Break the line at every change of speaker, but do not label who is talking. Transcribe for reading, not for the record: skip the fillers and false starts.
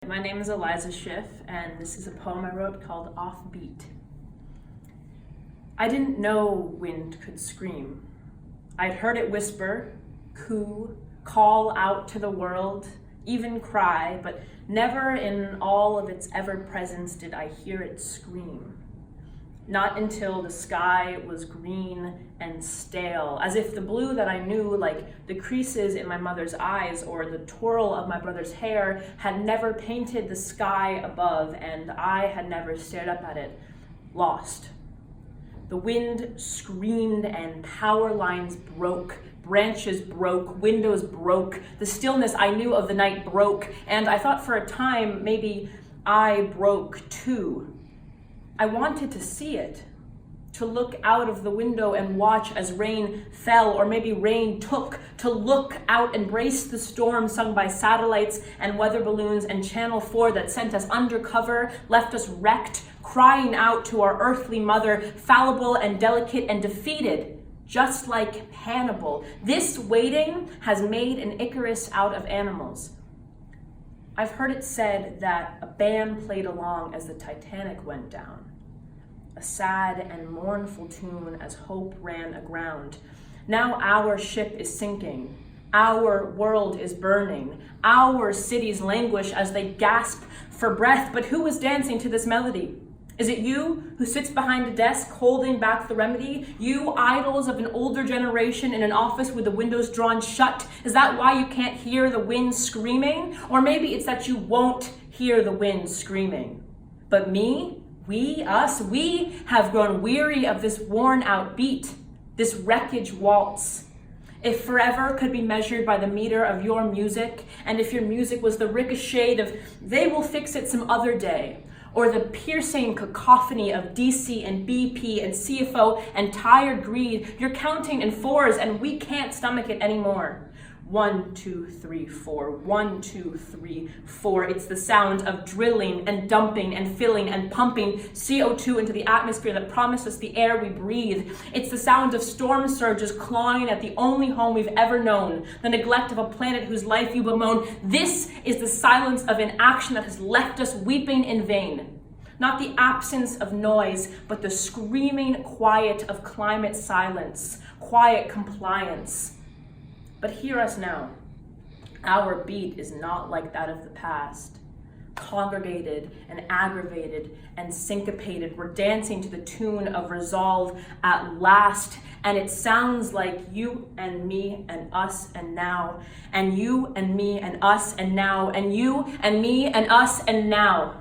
My name is Eliza Schiff, and this is a poem I wrote called Offbeat. I didn't know wind could scream. I'd heard it whisper, coo, call out to the world, even cry, but never in all of its ever-presence did I hear it scream. Not until the sky was green and stale, as if the blue that I knew, like the creases in my mother's eyes or the twirl of my brother's hair, had never painted the sky above, and I had never stared up at it, lost. The wind screamed and power lines broke, branches broke, windows broke, the stillness I knew of the night broke, and I thought for a time maybe I broke too. I wanted to see it, to look out of the window and watch as rain fell, or maybe rain took, to look out and brace the storm sung by satellites and weather balloons and Channel 4 that sent us undercover, left us wrecked, crying out to our earthly mother, fallible and delicate and defeated, just like Hannibal. This waiting has made an Icarus out of animals. I've heard it said that a band played along as the Titanic went down. A sad and mournful tune as hope ran aground. Now our ship is sinking. Our world is burning. Our cities languish as they gasp for breath. But who is dancing to this melody? Is it you who sits behind a desk holding back the remedy? You idols of an older generation in an office with the windows drawn shut? Is that why you can't hear the wind screaming? Or maybe it's that you won't hear the wind screaming. But me? We have grown weary of this worn out beat, this wreckage waltz. If forever could be measured by the meter of your music, and if your music was the ricochet of "they will fix it some other day," or the piercing cacophony of DC and BP and CFO and tired greed, you're counting in fours and we can't stomach it anymore. 1, 2, 3, 4. 1, 2, 3, 4. It's the sound of drilling and dumping and filling and pumping CO2 into the atmosphere that promised us the air we breathe. It's the sound of storm surges clawing at the only home we've ever known, the neglect of a planet whose life you bemoan. This is the silence of inaction that has left us weeping in vain. Not the absence of noise, but the screaming quiet of climate silence, quiet compliance. But hear us now. Our beat is not like that of the past. Congregated and aggravated and syncopated, we're dancing to the tune of resolve at last, and it sounds like you and me and us and now, and you and me and us and now, and you and me and us and now.